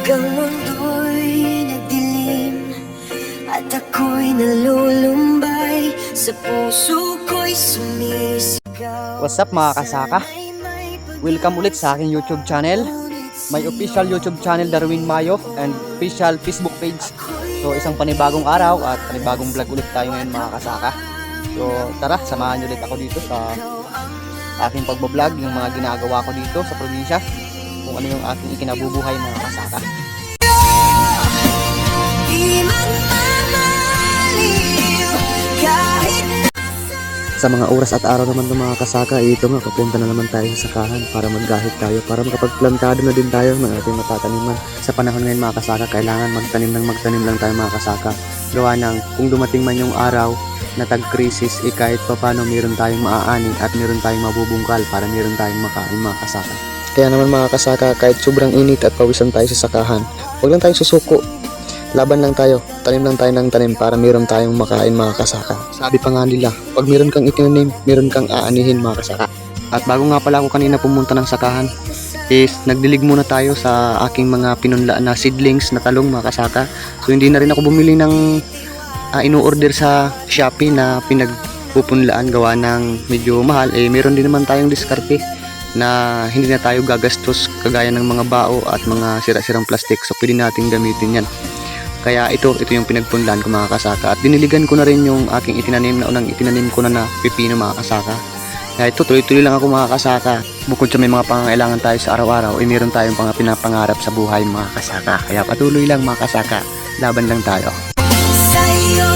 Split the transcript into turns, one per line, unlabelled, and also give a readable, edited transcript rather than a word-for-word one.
ang mundo'y nagdilim at ako'y nalulumbay, sa puso ko'y sumisigaw.
What's up mga kasaka? Welcome ulit sa aking YouTube channel. May official YouTube channel Darwin Mayo and official Facebook page. So isang panibagong araw at panibagong vlog ulit tayo ngayon mga kasaka. So tara, samahan niyo ulit ako dito sa aking pagbablog, yung mga ginagawa ko dito sa probinsya, kung ano yung aking ikinabubuhay mga kasaka. Sa mga oras at araw naman ng mga kasaka, ito nga, papunta na naman tayo sa sakahan para maggahit tayo, para makapagplantado na din tayo ng ating matataniman. Sa panahon ngayon mga kasaka, kailangan magtanim lang tayo mga kasaka. Gawa ng kung dumating man yung araw na tag-crisis, kahit pa paano meron tayong maaani at meron tayong mabubungkal para meron tayong makain mga kasaka. Kaya naman mga kasaka, kahit sobrang init at pawisan tayo sa sakahan, huwag lang tayong susuko. Laban lang tayo, tanim lang tayo ng tanim para meron tayong makain mga kasaka. Sabi pa nga nila, pag meron kang itinanim, meron kang aanihin mga kasaka. At bago nga pala ako kanina pumunta ng sakahan, is nagdilig muna tayo sa aking mga pinunlaan na seedlings na talong mga kasaka. So hindi na rin ako bumili ng ino-order sa Shopee na pinagpupunlaan gawa ng medyo mahal. Meron din naman tayong diskarte na hindi na tayo gagastos kagaya ng mga bao at mga sira-sirang plastic. So pwede natin gamitin yan. Kaya ito yung pinagpunlaan ko mga kasaka. At diniligan ko na rin yung aking itinanim na unang itinanim ko na pipino mga kasaka. Kaya ito, tuloy-tuloy lang ako mga kasaka. Bukod sa may mga pangangailangan tayo sa araw-araw, meron tayong mga pinapangarap sa buhay mga kasaka. Kaya patuloy lang mga kasaka, laban lang tayo.
Sa'yo